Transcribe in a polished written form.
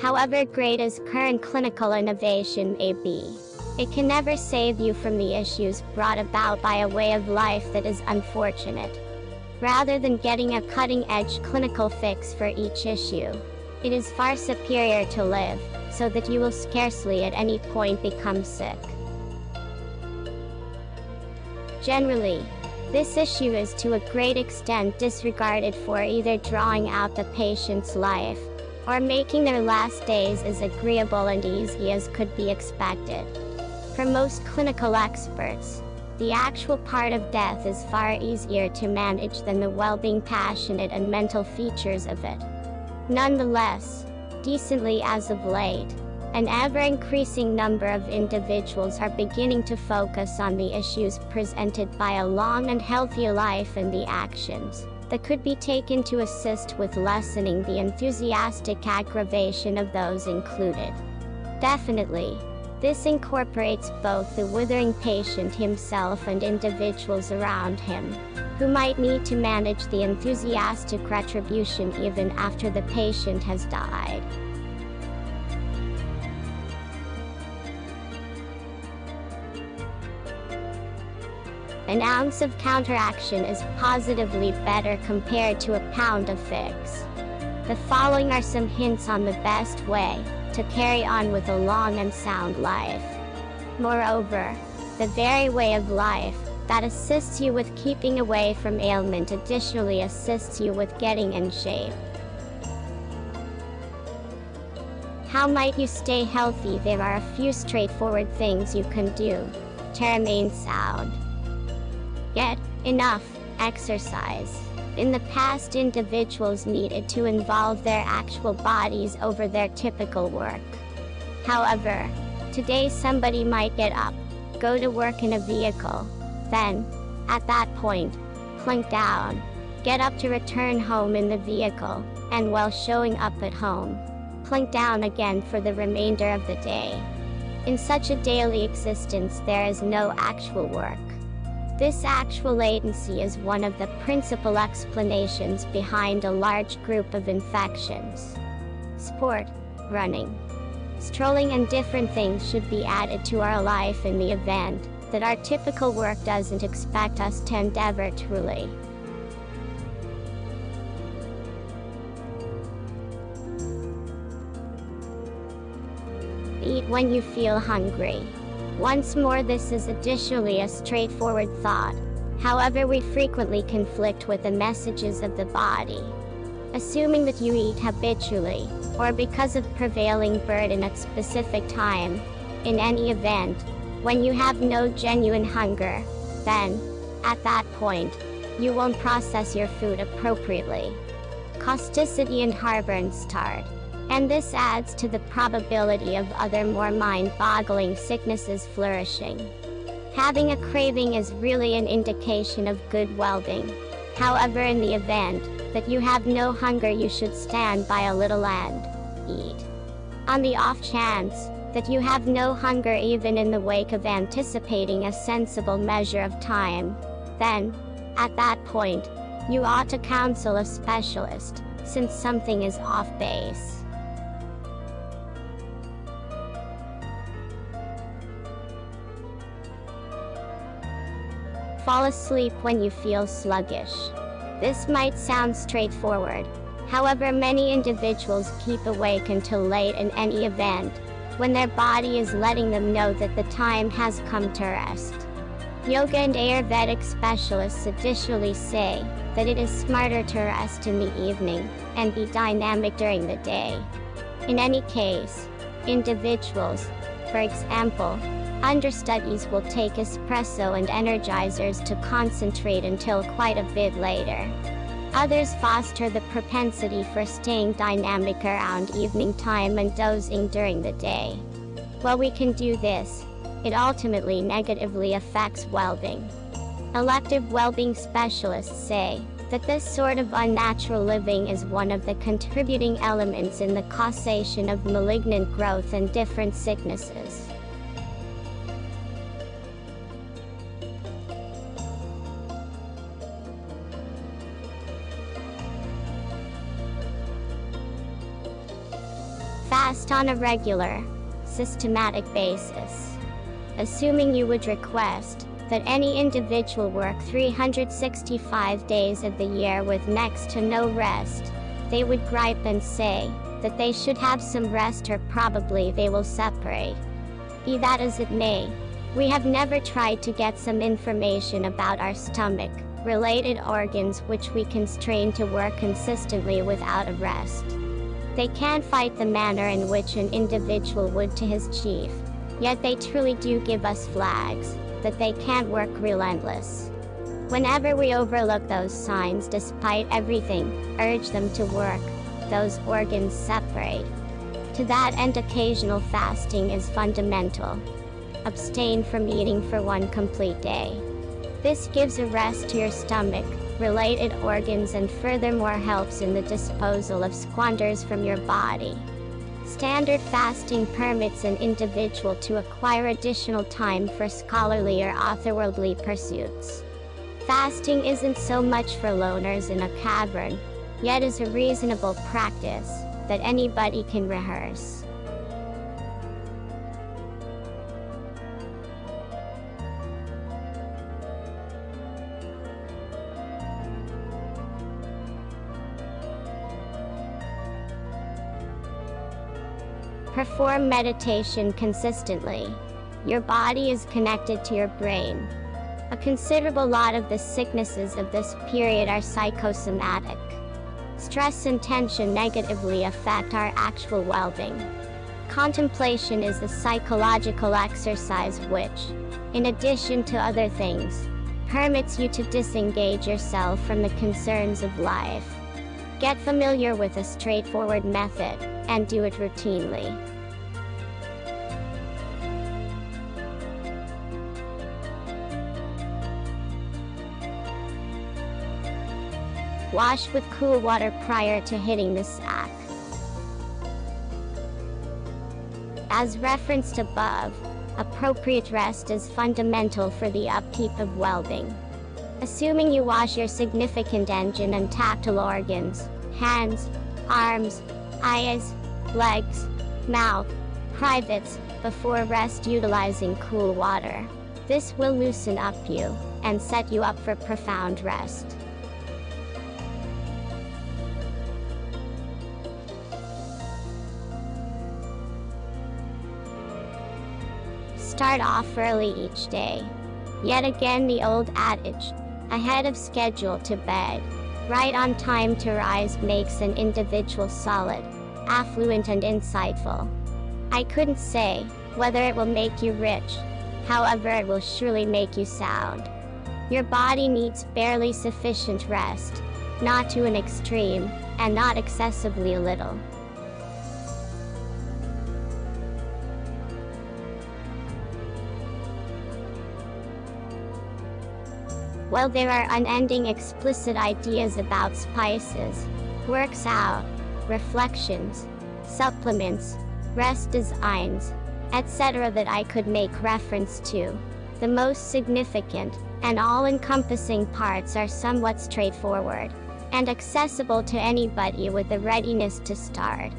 However great as current clinical innovation may be, it can never save you from the issues brought about by a way of life that is unfortunate. Rather than getting a cutting-edge clinical fix for each issue, it is far superior to live so that you will scarcely at any point become sick. Generally, this issue is to a great extent disregarded for either drawing out the patient's life or making their last days as agreeable and easy as could be expected. For most clinical experts, the actual part of death is far easier to manage than the well-being, passionate and mental features of it. Nonetheless, decently as of late, an ever-increasing number of individuals are beginning to focus on the issues presented by a long and healthy life and the actions that could be taken to assist with lessening the enthusiastic aggravation of those included. Definitely, this incorporates both the withering patient himself and individuals around him, who might need to manage the enthusiastic retribution even after the patient has died. An ounce of counteraction is positively better compared to a pound of fix. The following are some hints on the best way to carry on with a long and sound life. Moreover, the very way of life that assists you with keeping away from ailment additionally assists you with getting in shape. How might you stay healthy? There are a few straightforward things you can do to remain sound. Get enough exercise. In the past, individuals needed to involve their actual bodies over their typical work. However, today somebody might get up, go to work in a vehicle, then, at that point, plunk down, get up to return home in the vehicle, and while showing up at home, plunk down again for the remainder of the day. In such a daily existence, there is no actual work. This actual latency is one of the principal explanations behind a large group of infections. Sport, running, strolling and different things should be added to our life in the event that our typical work doesn't expect us to endeavor truly. Eat when you feel hungry. Once more, this is additionally a straightforward thought. However, we frequently conflict with the messages of the body. Assuming that you eat habitually, or because of prevailing burden at specific time, in any event, when you have no genuine hunger, then, at that point, you won't process your food appropriately. Causticity and heartburn start. And this adds to the probability of other more mind-boggling sicknesses flourishing. Having a craving is really an indication of good well-being. However, in the event that you have no hunger, you should stand by a little and eat. On the off chance that you have no hunger even in the wake of anticipating a sensible measure of time, then, at that point, you ought to counsel a specialist, since something is off base. Fall asleep when you feel sluggish. This might sound straightforward. However, many individuals keep awake until late in any event, when their body is letting them know that the time has come to rest. Yoga and Ayurvedic specialists additionally say that it is smarter to rest in the evening and be dynamic during the day. In any case, individuals, for example, understudies will take espresso and energizers to concentrate until quite a bit later. Others foster the propensity for staying dynamic around evening time and dozing during the day. While we can do this, it ultimately negatively affects well-being. Elective well-being specialists say that this sort of unnatural living is one of the contributing elements in the causation of malignant growth and different sicknesses. rest on a regular, systematic basis. Assuming you would request that any individual work 365 days of the year with next to no rest, they would gripe and say that they should have some rest, or probably they will separate. Be that as it may, we have never tried to get some information about our stomach-related organs which we constrain to work consistently without a rest. They can't fight the manner in which an individual would to his chief, yet they truly do give us flags that they can't work relentless. Whenever we overlook those signs despite everything, urge them to work, those organs separate. To that end, occasional fasting is fundamental. Abstain from eating for one complete day. This gives a rest to your stomach-related organs and furthermore helps in the disposal of squanders from your body. Standard fasting permits an individual to acquire additional time for scholarly or otherworldly pursuits. Fasting isn't so much for loners in a cavern, yet is a reasonable practice that anybody can rehearse. Perform meditation consistently. Your body is connected to your brain. A considerable lot of the sicknesses of this period are psychosomatic. Stress and tension negatively affect our actual well-being. Contemplation is a psychological exercise which, in addition to other things, permits you to disengage yourself from the concerns of life. Get familiar with a straightforward method, and do it routinely. Wash with cool water prior to hitting the sack. As referenced above, appropriate rest is fundamental for the upkeep of well-being. Assuming you wash your significant engine and tactile organs, hands, arms, eyes, legs, mouth, privates, before rest utilizing cool water, this will loosen up you and set you up for profound rest. Start off early each day. Yet again the old adage, ahead of schedule to bed, right on time to rise, makes an individual solid, affluent and insightful. I couldn't say whether it will make you rich, however it will surely make you sound. Your body needs barely sufficient rest, not to an extreme, and not excessively little. While there are unending explicit ideas about spices, works out, reflections, supplements, rest designs, etc. that I could make reference to, the most significant and all-encompassing parts are somewhat straightforward and accessible to anybody with a readiness to start.